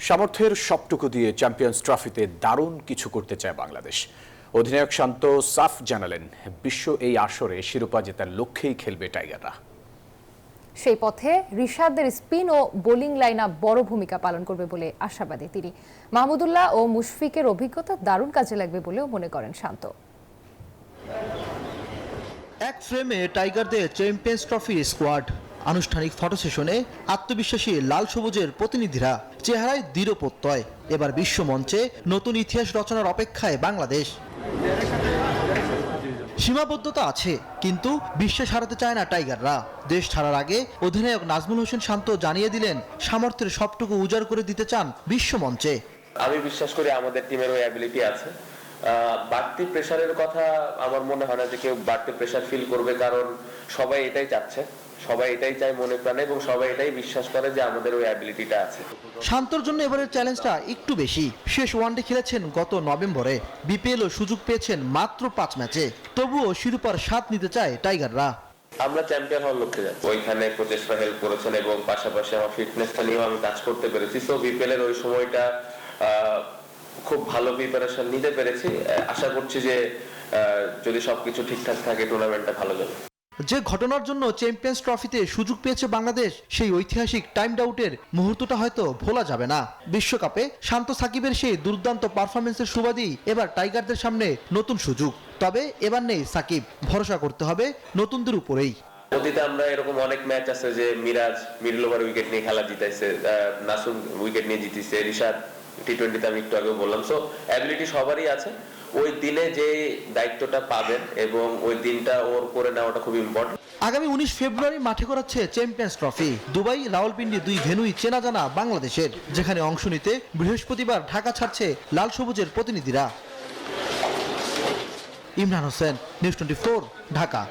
সামর্থ্যের সবটুকু দিয়ে চ্যাম্পিয়ন্স ট্রফিতে দারুণ কিছু করতে চায় বাংলাদেশ। অধিনায়ক শান্ত সাফ জানালেন, বিশ্ব এই আসরে শিরোপা জেতার লক্ষ্যেই খেলবে টাইগাররা। সেই পথে রিশাদের স্পিন ও বোলিং লাইনআপ বড় ভূমিকা পালন করবে বলে আশাবাদী তিনি। মাহমুদুল্লাহ ও মুশফিকের অভিজ্ঞতা দারুণ কাজে লাগবে বলেও মনে করেন শান্ত। এক ফ্রেমে টাইগারদের চ্যাম্পিয়ন্স ট্রফি স্কোয়াড। আনুষ্ঠানিক ফটো সেশনে আত্মবিশ্বাসী লাল সবুজের প্রতিনিধিরা, চেহারায় দৃঢ় প্রত্যয়। এবার বিশ্ব মঞ্চে নতুন ইতিহাস রচনার অপেক্ষায় বাংলাদেশ। সীমাবদ্ধতা আছে, কিন্তু বিশ্বাস হারাতে চায় না টাইগাররা। দেশ ছাড়ার আগে অধিনায়ক নাজমুল হোসেন শান্ত জানিয়ে দিলেন, সামর্থ্যের সবটুকু উজাড় করে দিতে চান বিশ্ব মঞ্চে। আমি বিশ্বাস করি আমাদের টিমের ওই অ্যাবিলিটি আছে। বাড়তি প্রেসারের কথা আমার মনে হয় না যে কেউ বাড়তি প্রেসার ফিল করবে, কারণ সবাই এটাই চাচ্ছে, সবাই এটাই চায় মনে প্রাণে, এবং সবাই এটাই বিশ্বাস করে যে আমাদের ওই অ্যাবিলিটিটা আছে। শান্তর জন্য এবারের চ্যালেঞ্জটা একটু বেশি। শেষ ওয়ানডে খেলেছেন গত নভেম্বরে, বিপিএলও সুযোগ পেয়েছেন মাত্র 5 ম্যাচে। তবুও শিরোপার স্বাদ নিতে চায় টাইগাররা। আমরা চ্যাম্পিয়ন হওয়ার লক্ষ্যে যাচ্ছি। ওইখানে প্রচেষ্টা হেল্প করেছেন, এবং পাশাপাশি আমার ফিটনেসটা নিয়েও আমি কাজ করতে পেরেছি। সো বিপিএল এর ওই সময়টা খুব ভালো প্রিপারেশন নিতে পেরেছি। আশা করছি যে যদি সবকিছু ঠিকঠাক থাকে টুর্নামেন্টটা ভালো যাবে। যে ঘটনার জন্য চ্যাম্পিয়ন্স ট্রফিতে সুযোগ পেয়েছে বাংলাদেশ, সেই ঐতিহাসিক টাইম আউটের মুহূর্তটা হয়তো ভোলা যাবে না। বিশ্বকাপে শান্ত সাকিবের সেই দুর্দান্ত পারফরমেন্সের সুবাদেই এবার টাইগারদের সামনে নতুন সুযোগ। তবে এবার নেই সাকিব, ভরসা করতে হবে নতুনদের উপরেই। অতীতে আমরা এরকম অনেক ম্যাচ আছে যে মিরাজ মিডল ওভার উইকেট নিয়ে খেলা জিতাইছে, নাসুম উইকেট নিয়ে জিতিছে, রিশাদ টি20তে আমি একটু আগে বললাম। সো অ্যাবিলিটি সবারই আছে। ওই দিনে যে দায়িত্বটা পাবেন এবং ওই দিনটা ওর করে নেওয়াটা খুব ইম্পর্টেন্ট। আগামী 19 ফেব্রুয়ারি মাঠে করাচ্ছে চ্যাম্পিয়ন্স ট্রফি। দুবাই, রাওয়ালপিন্ডি দুই ভেন্যুই চেনা জানা বাংলাদেশের, যেখানে অংশ নিতে বৃহস্পতিবার ঢাকা ছাড়ছে লাল সবুজের প্রতিনিধিরা। ইমরান হোসেন, নিউজ 24, ঢাকা।